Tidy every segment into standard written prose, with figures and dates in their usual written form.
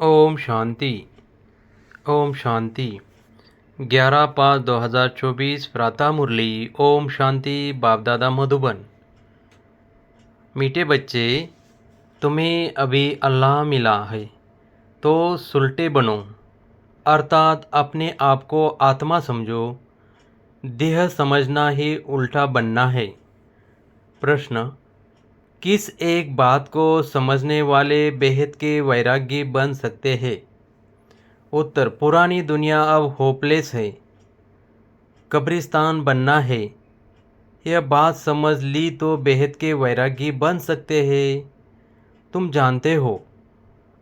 ओम शांति। ओम शांति। 11/5/2024 प्रातः मुरली। ओम शांति। बाप दादा मधुबन। मीठे बच्चे, तुम्हें अभी अल्लाह मिला है तो सुलटे बनो, अर्थात अपने आप को आत्मा समझो। देह समझना ही उल्टा बनना है। प्रश्न: किस एक बात को समझने वाले बेहद के वैरागी बन सकते हैं? उत्तर: पुरानी दुनिया अब होपलेस है, कब्रिस्तान बनना है। यह बात समझ ली तो बेहद के वैरागी बन सकते हैं। तुम जानते हो,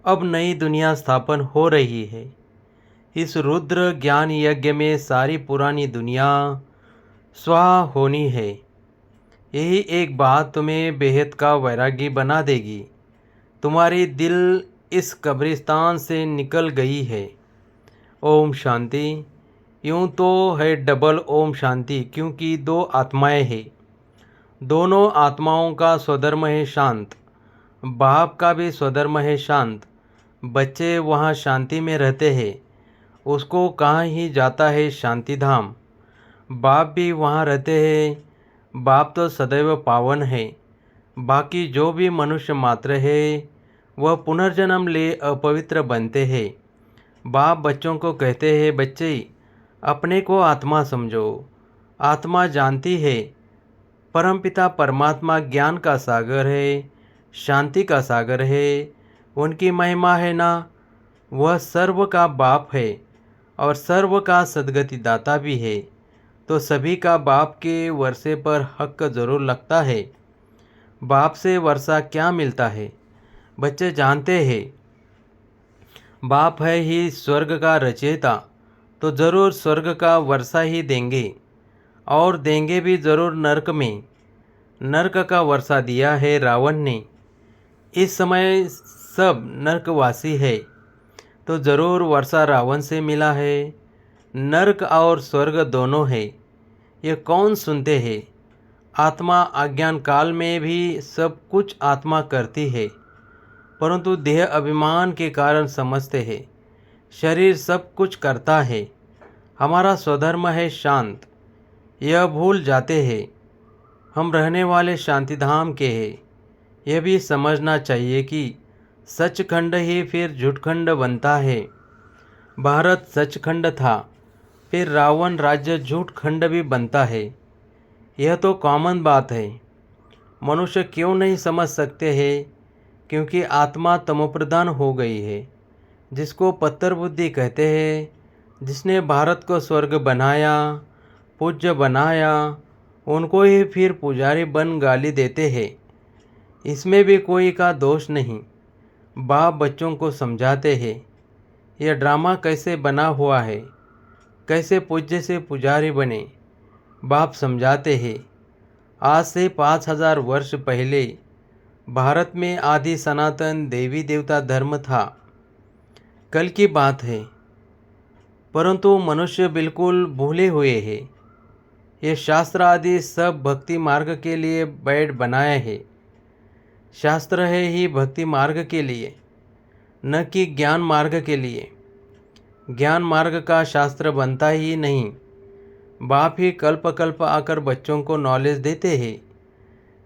अब नई दुनिया स्थापन हो रही है। इस रुद्र ज्ञान यज्ञ में सारी पुरानी दुनिया स्वाहा होनी है। यही एक बात तुम्हें बेहद का वैरागी बना देगी। तुम्हारी दिल इस कब्रिस्तान से निकल गई है। ओम शांति। यूँ तो है डबल ओम शांति, क्योंकि दो आत्माएं हैं। दोनों आत्माओं का स्वधर्म है शांत। बाप का भी स्वधर्म है शांत। बच्चे वहाँ शांति में रहते हैं। उसको कहाँ ही जाता है शांति धाम। बाप भी वहाँ रहते हैं। बाप तो सदैव पावन है। बाकी जो भी मनुष्य मात्र है वह पुनर्जन्म ले अपवित्र बनते हैं। बाप बच्चों को कहते हैं, बच्चे अपने को आत्मा समझो। आत्मा जानती है परमपिता परमात्मा ज्ञान का सागर है, शांति का सागर है। उनकी महिमा है ना, वह सर्व का बाप है और सर्व का सद्गति दाता भी है। तो सभी का बाप के वर्षे पर हक जरूर लगता है। बाप से वर्षा क्या मिलता है? बच्चे जानते हैं बाप है ही स्वर्ग का रचयिता, तो जरूर स्वर्ग का वर्षा ही देंगे, और देंगे भी जरूर नरक में। नरक का वर्षा दिया है रावण ने। इस समय सब नरकवासी है, तो जरूर वर्षा रावण से मिला है। नरक और स्वर्ग दोनों है, ये कौन सुनते हैं? आत्मा अज्ञान काल में भी सब कुछ आत्मा करती है, परंतु देह अभिमान के कारण समझते हैं शरीर सब कुछ करता है। हमारा स्वधर्म है शांत, यह भूल जाते हैं। हम रहने वाले शांतिधाम के हैं। यह भी समझना चाहिए कि सचखंड ही फिर झूठखंड बनता है। भारत सचखंड था, फिर रावण राज्य झूठखंड भी बनता है। यह तो कॉमन बात है। मनुष्य क्यों नहीं समझ सकते हैं? क्योंकि आत्मा तमोप्रधान हो गई है। जिसको पत्थर बुद्धि कहते हैं, जिसने भारत को स्वर्ग बनाया, पूज्य बनाया, उनको ही फिर पुजारी बन गाली देते हैं। इसमें भी कोई का दोष नहीं। बाप बच्चों को समझाते हैं यह ड्रामा कैसे बना हुआ है, कैसे पूज्य से पुजारी बने। बाप समझाते हैं आज से 5000 वर्ष पहले भारत में आदि सनातन देवी देवता धर्म था। कल की बात है, परंतु मनुष्य बिल्कुल भूले हुए हैं। ये शास्त्र आदि सब भक्ति मार्ग के लिए बैठ बनाए हैं। शास्त्र है ही भक्ति मार्ग के लिए, न कि ज्ञान मार्ग के लिए। ज्ञान मार्ग का शास्त्र बनता ही नहीं। बाप ही कल्प कल्प आकर बच्चों को नॉलेज देते हैं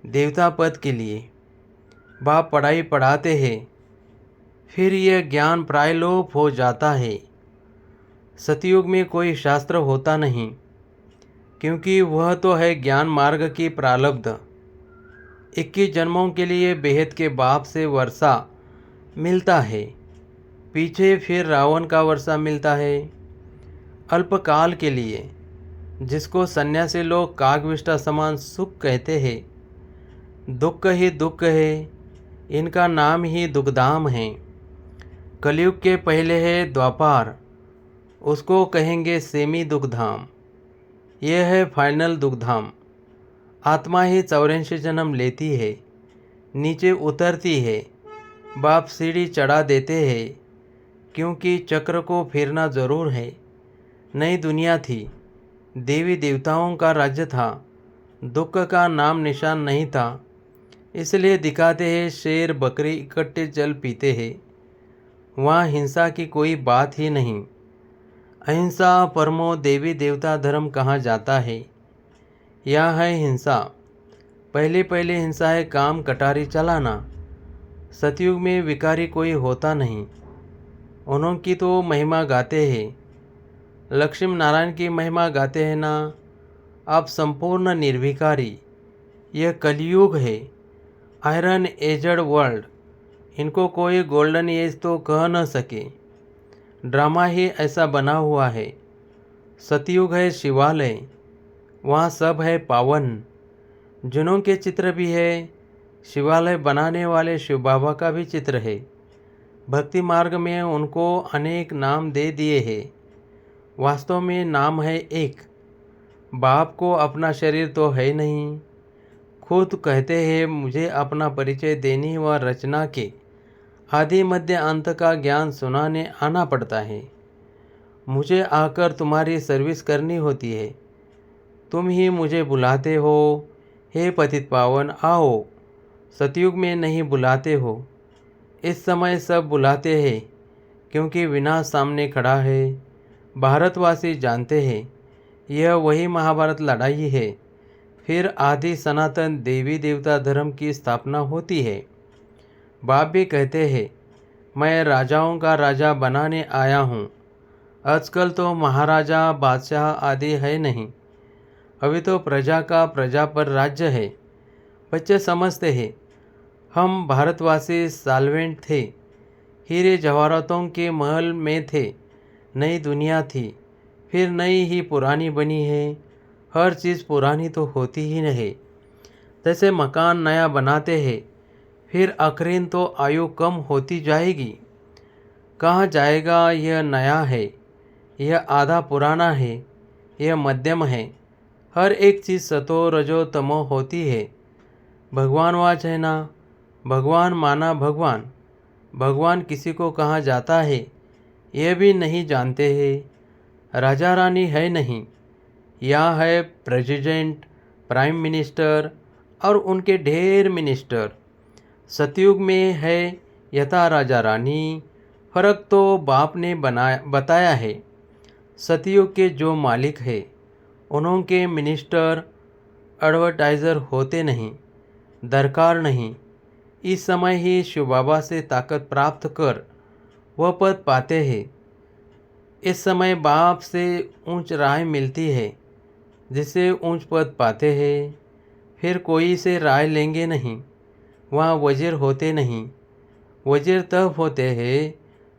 देवता पद के लिए। बाप पढ़ाई पढ़ाते हैं, फिर यह ज्ञान प्रायलोप हो जाता है। सतयुग में कोई शास्त्र होता नहीं, क्योंकि वह तो है ज्ञान मार्ग की प्रारब्ध। 21 जन्मों के लिए बेहद के बाप से वर्षा मिलता है। पीछे फिर रावण का वर्षा मिलता है अल्पकाल के लिए, जिसको सन्यासी लोग कागविष्टा समान सुख कहते हैं। दुख ही दुख है, इनका नाम ही दुखधाम है। कलयुग के पहले है द्वापार, उसको कहेंगे सेमी दुखधाम। यह है फाइनल दुखधाम। आत्मा ही 84 जन्म लेती है, नीचे उतरती है। बाप सीढ़ी चढ़ा देते हैं, क्योंकि चक्र को फिरना जरूर है। नई दुनिया थी, देवी देवताओं का राज्य था, दुख का नाम निशान नहीं था। इसलिए दिखाते हैं शेर बकरी इकट्ठे जल पीते हैं। वहाँ हिंसा की कोई बात ही नहीं। अहिंसा परमो देवी देवता धर्म कहा जाता है। यह है हिंसा। पहले पहले हिंसा है काम कटारी चलाना। सतयुग में विकारी कोई होता नहीं। उन्होंने तो महिमा गाते हैं। लक्ष्मी नारायण की महिमा गाते हैं ना। आप संपूर्ण निर्विकारी। यह कलयुग है। Iron aged world. इनको कोई गोल्डन एज तो कह न सके। ड्रामा ही ऐसा बना हुआ है। सतयुग है शिवालय। वहाँ सब है पावन। जिनों के चित्र भी है। शिवालय बनाने वाले शिव बाबा का भी चित्र है। भक्ति मार्ग में उनको अनेक नाम दे दिए हैं। वास्तव में नाम है एक। बाप को अपना शरीर तो है नहीं। खुद कहते हैं मुझे अपना परिचय देने व रचना के आदि मध्य अंत का ज्ञान सुनाने आना पड़ता है। मुझे आकर तुम्हारी सर्विस करनी होती है। तुम ही मुझे बुलाते हो, हे पतित पावन आओ। सतयुग में नहीं बुलाते हो। इस समय सब बुलाते हैं क्योंकि विनाश सामने खड़ा है। भारतवासी जानते हैं यह वही महाभारत लड़ाई है। फिर आदि सनातन देवी देवता धर्म की स्थापना होती है। बाप भी कहते हैं मैं राजाओं का राजा बनाने आया हूँ। आजकल तो महाराजा बादशाह आदि है नहीं। अभी तो प्रजा का प्रजा पर राज्य है। बच्चे समझते हैं हम भारतवासी साल्वेंट थे। हीरे जवाहरातों के महल में थे। नई दुनिया थी। फिर नई ही पुरानी बनी है। हर चीज़ पुरानी तो होती ही नहीं। जैसे मकान नया बनाते हैं फिर आखिरीन तो आयु कम होती जाएगी। कहाँ जाएगा यह नया है, यह आधा पुराना है, यह मध्यम है। हर एक चीज़ सतो रजो तमो होती है। भगवान वाच है ना। भगवान माना भगवान। भगवान किसी को कहाँ जाता है यह भी नहीं जानते हैं। राजा रानी है नहीं। यहाँ है प्रेसिडेंट, प्राइम मिनिस्टर और उनके ढेर मिनिस्टर। सतयुग में है यथा राजा रानी। फर्क तो बाप ने बताया है। सतयुग के जो मालिक है उनके मिनिस्टर एडवर्टाइज़र होते नहीं, दरकार नहीं। इस समय ही शिव बाबा से ताकत प्राप्त कर वह पद पाते हैं। इस समय बाप से ऊंच राय मिलती है जिससे ऊंच पद पाते हैं। फिर कोई से राय लेंगे नहीं। वहाँ वजीर होते नहीं। वजीर तब होते हैं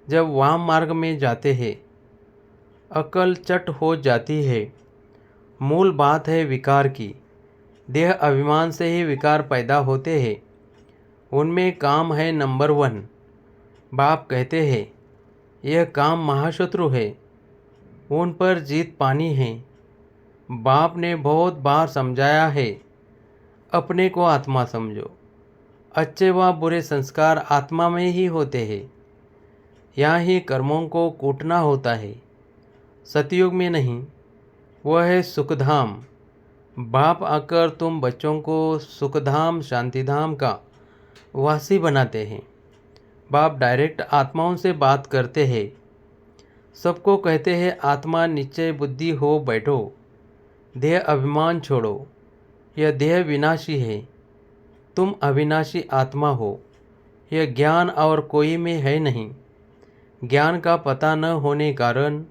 जब वाम मार्ग में जाते हैं। अकल चट हो जाती है। मूल बात है विकार की। देह अभिमान से ही विकार पैदा होते हैं। उनमें काम है नंबर 1। बाप कहते हैं यह काम महाशत्रु है। उन पर जीत पानी है। बाप ने बहुत बार समझाया है अपने को आत्मा समझो। अच्छे व बुरे संस्कार आत्मा में ही होते हैं। यहाँ ही कर्मों को कूटना होता है। सतयुग में नहीं। वह है सुखधाम। बाप आकर तुम बच्चों को सुखधाम शांतिधाम का वासी बनाते हैं। बाप डायरेक्ट आत्माओं से बात करते हैं। सबको कहते हैं आत्मा निश्चय बुद्धि हो बैठो। देह अभिमान छोड़ो। यह देह विनाशी है। तुम अविनाशी आत्मा हो। यह ज्ञान और कोई में है नहीं। ज्ञान का पता न होने कारण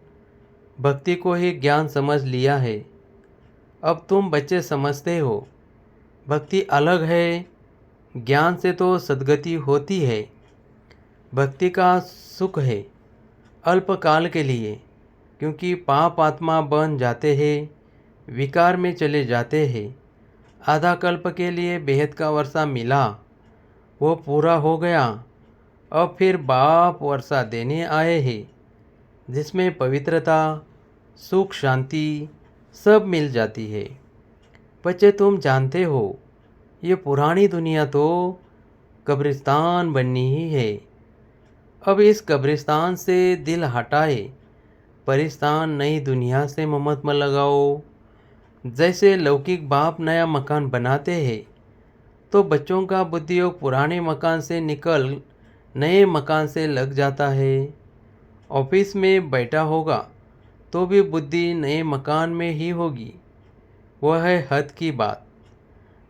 भक्ति को ही ज्ञान समझ लिया है। अब तुम बच्चे समझते हो भक्ति अलग है। ज्ञान से तो सद्गति होती है। भक्ति का सुख है अल्पकाल के लिए, क्योंकि पाप आत्मा बन जाते हैं, विकार में चले जाते हैं। आधा कल्प के लिए बेहद का वर्षा मिला, वो पूरा हो गया। अब फिर बाप वर्षा देने आए हैं जिसमें पवित्रता, सुख, शांति सब मिल जाती है। बच्चे तुम जानते हो ये पुरानी दुनिया तो कब्रिस्तान बननी ही है। अब इस कब्रिस्तान से दिल हटाए परिस्तान नई दुनिया से ममत में लगाओ। जैसे लौकिक बाप नया मकान बनाते हैं तो बच्चों का बुद्धियोग पुराने मकान से निकल नए मकान से लग जाता है। ऑफिस में बैठा होगा तो भी बुद्धि नए मकान में ही होगी। वह है हद की बात।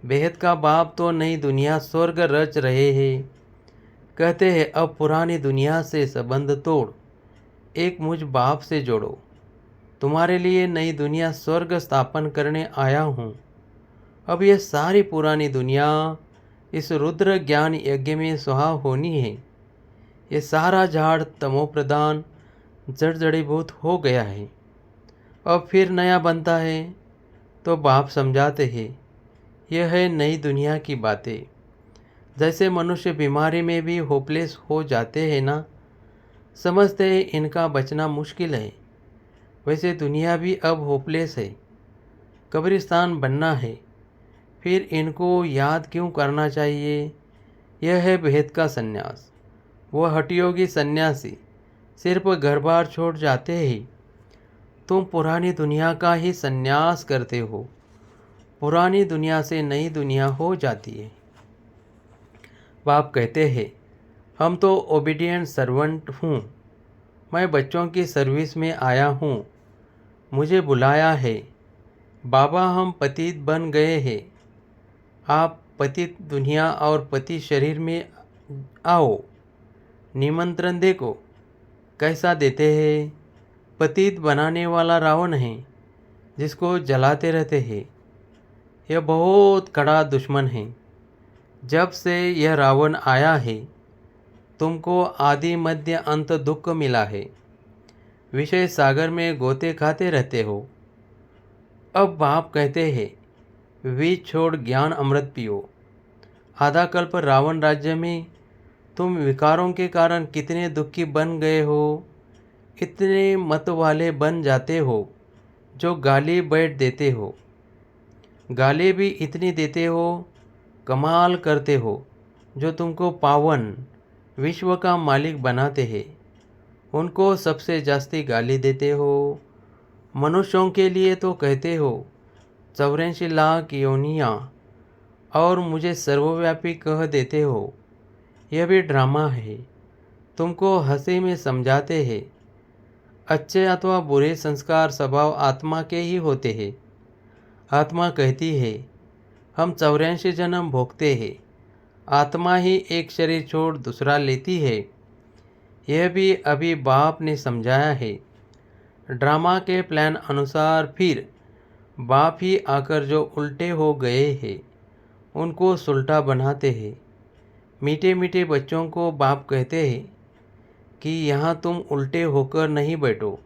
बेहद का बाप तो नई दुनिया स्वर्ग रच रहे हैं। कहते हैं अब पुरानी दुनिया से संबंध तोड़, एक मुझ बाप से जोड़ो। तुम्हारे लिए नई दुनिया स्वर्ग स्थापन करने आया हूँ। अब यह सारी पुरानी दुनिया इस रुद्र ज्ञान यज्ञ में सुहा होनी है। ये सारा झाड़ तमो प्रधान जड़ जड़ीभूत हो गया है। अब फिर नया बनता है। तो बाप समझाते हैं, यह है नई दुनिया की बातें। जैसे मनुष्य बीमारी में भी होपलेस हो जाते हैं ना, समझते हैं इनका बचना मुश्किल है, वैसे दुनिया भी अब होपलेस है। कब्रिस्तान बनना है, फिर इनको याद क्यों करना चाहिए? यह है भेद का सन्यास। वह हठयोगी सन्यासी सिर्फ घर बार छोड़ जाते ही। तुम पुरानी दुनिया का ही सन्यास करते हो। पुरानी दुनिया से नई दुनिया हो जाती है। बाप कहते हैं, हम तो ओबीडियंट सर्वेंट हूँ। मैं बच्चों की सर्विस में आया हूँ। मुझे बुलाया है। बाबा हम पतित बन गए हैं। आप पतित दुनिया और पति शरीर में आओ। निमंत्रण देखो कैसा देते हैं। पतित बनाने वाला रावण है, जिसको जलाते रहते हैं। यह बहुत कड़ा दुश्मन है। जब से यह रावण आया है, तुमको आदि मध्य अंत दुख मिला है। विषय सागर में गोते खाते रहते हो। अब बाप कहते हैं, विष छोड़ ज्ञान अमृत पियो। आधा कल्प रावण राज्य में तुम विकारों के कारण कितने दुखी बन गए हो। इतने मत वाले बन जाते हो जो गाली बैठ देते हो। गाली भी इतनी देते हो, कमाल करते हो, जो तुमको पावन विश्व का मालिक बनाते हैं। उनको सबसे जास्ती गाली देते हो। मनुष्यों के लिए तो कहते हो 84 लाख योनियाँ, और मुझे सर्वव्यापी कह देते हो। यह भी ड्रामा है। तुमको हंसी में समझाते हैं। अच्छे अथवा बुरे संस्कार स्वभाव आत्मा के ही होते हैं। आत्मा कहती है, हम 84 जन्म भोगते हैं। आत्मा ही एक शरीर छोड़ दूसरा लेती है। यह भी अभी बाप ने समझाया है। ड्रामा के प्लान अनुसार फिर बाप ही आकर जो उल्टे हो गए हैं, उनको सुलटा बनाते हैं। मीठे मीठे बच्चों को बाप कहते हैं कि यहाँ तुम उल्टे होकर नहीं बैठो,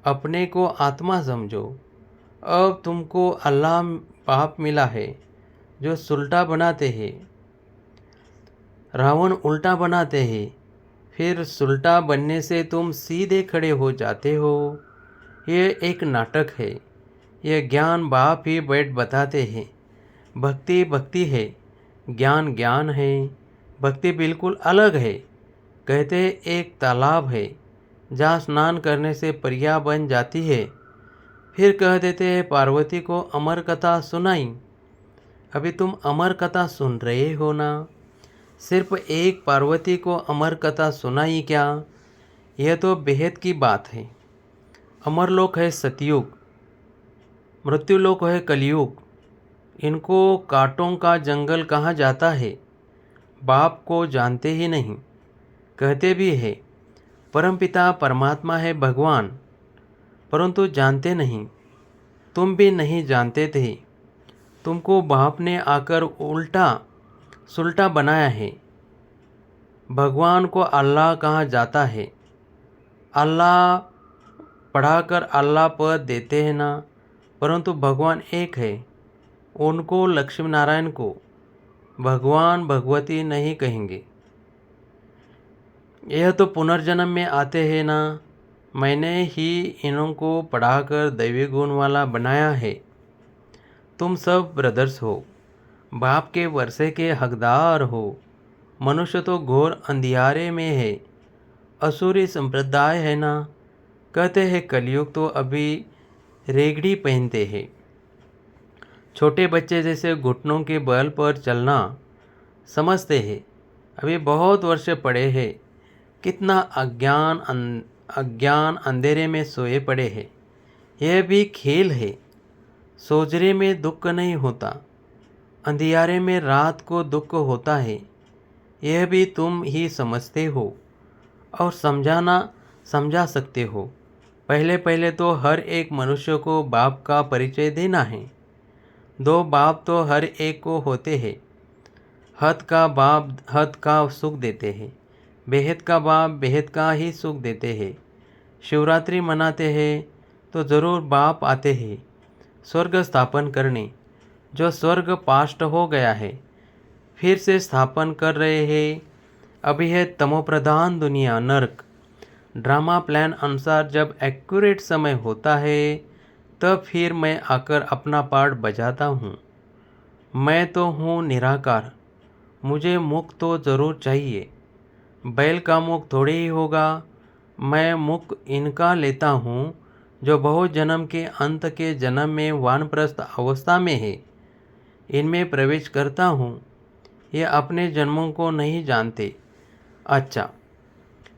अपने को आत्मा समझो। अब तुमको अल्लाह बाप मिला है, जो सुलटा बनाते हैं। रावण उल्टा बनाते हैं, फिर सुलटा बनने से तुम सीधे खड़े हो जाते हो। यह एक नाटक है। यह ज्ञान बाप ही बैठ बताते हैं। भक्ति भक्ति है, ज्ञान ज्ञान है। भक्ति बिल्कुल अलग है। कहते हैं एक तालाब है, जहाँ स्नान करने से परिया बन जाती है। फिर कह देते हैं पार्वती को अमर कथा सुनाई। अभी तुम अमर कथा सुन रहे हो ना। सिर्फ एक पार्वती को अमर कथा सुनाई क्या? यह तो बेहद की बात है। अमरलोक है सतयुग, मृत्युलोक है कलयुग। इनको कांटों का जंगल कहा जाता है। बाप को जानते ही नहीं। कहते भी है परमपिता परमात्मा है भगवान, परंतु जानते नहीं। तुम भी नहीं जानते थे। तुमको बाप ने आकर उल्टा सुलटा बनाया है। भगवान को अल्लाह कहा जाता है। अल्लाह पढ़ाकर अल्लाह पद देते हैं ना, परंतु भगवान एक है। उनको लक्ष्मी नारायण को भगवान भगवती नहीं कहेंगे। यह तो पुनर्जन्म में आते हैं ना। मैंने ही इनको पढ़ाकर दैवी गुण वाला बनाया है। तुम सब ब्रदर्स हो, बाप के वर्षे के हकदार हो। मनुष्य तो घोर अंधियारे में है। असुरी संप्रदाय है ना। कहते हैं कलयुग तो अभी रेगड़ी पहनते हैं। छोटे बच्चे जैसे घुटनों के बल पर चलना समझते हैं। अभी बहुत वर्ष पड़े हैं, कितना अज्ञान अंधेरे में सोए पड़े हैं। यह भी खेल है, सोजरे में दुख नहीं होता, अंधियारे में रात को दुख होता है। यह भी तुम ही समझते हो और समझा सकते हो। पहले पहले तो हर एक मनुष्य को बाप का परिचय देना है। दो बाप तो हर एक को होते हैं। हद का बाप हद का सुख देते हैं, बेहद का बाप बेहद का ही सुख देते हैं। शिवरात्रि मनाते हैं तो ज़रूर बाप आते हैं स्वर्ग स्थापन करने। जो स्वर्ग पास्ट हो गया है फिर से स्थापन कर रहे हैं। अभी है तमोप्रधान दुनिया नरक। ड्रामा प्लान अनुसार जब एक्यूरेट समय होता है तब फिर मैं आकर अपना पार्ट बजाता हूँ। मैं तो हूँ निराकार, मुझे मुख तो ज़रूर चाहिए। बैल का मुख थोड़ी ही होगा। मैं मुख इनका लेता हूँ जो बहुत जन्म के अंत के जन्म में वानप्रस्थ अवस्था में है। इनमें प्रवेश करता हूँ। ये अपने जन्मों को नहीं जानते। अच्छा,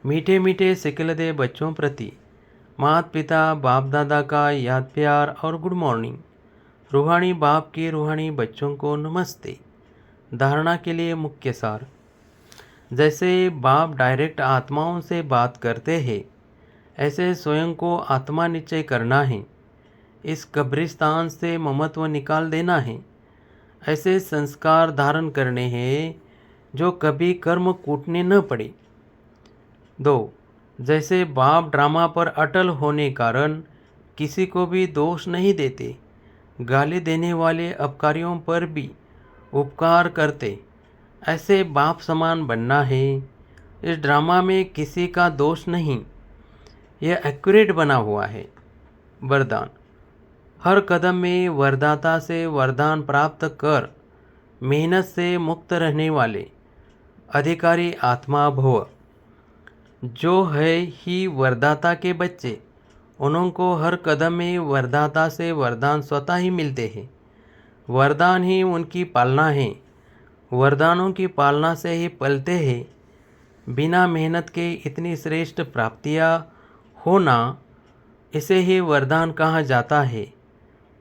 मीठे मीठे सिकलदे बच्चों प्रति माता पिता बाप दादा का याद प्यार और गुड मॉर्निंग। रूहानी बाप के रूहानी बच्चों को नमस्ते। धारणा के लिए मुख्य सार। जैसे बाप डायरेक्ट आत्माओं से बात करते हैं, ऐसे स्वयं को आत्मा निश्चय करना है। इस कब्रिस्तान से ममत्व निकाल देना है। ऐसे संस्कार धारण करने हैं जो कभी कर्म कूटने न पड़े। 2. जैसे बाप ड्रामा पर अटल होने कारण किसी को भी दोष नहीं देते, गाली देने वाले अपकारियों पर भी उपकार करते, ऐसे बाप समान बनना है। इस ड्रामा में किसी का दोष नहीं, यह एक्यूरेट बना हुआ है। वरदान। हर कदम में वरदाता से वरदान प्राप्त कर मेहनत से मुक्त रहने वाले अधिकारी आत्मा भव। जो है ही वरदाता के बच्चे, उनको हर कदम में वरदाता से वरदान स्वतः ही मिलते हैं। वरदान ही उनकी पालना है। वरदानों की पालना से ही पलते हैं। बिना मेहनत के इतनी श्रेष्ठ प्राप्तियाँ होना, इसे ही वरदान कहा जाता है।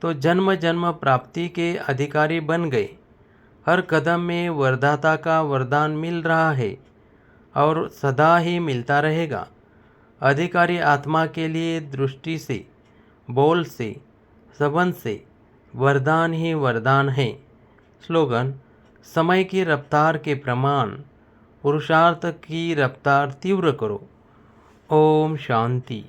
तो जन्म जन्म प्राप्ति के अधिकारी बन गए। हर कदम में वरदाता का वरदान मिल रहा है और सदा ही मिलता रहेगा। अधिकारी आत्मा के लिए दृष्टि से, बोल से, संबंध से वरदान ही वरदान है। स्लोगन। समय की रफ्तार के प्रमाण पुरुषार्थ की रफ्तार तीव्र करो। ओम शांति।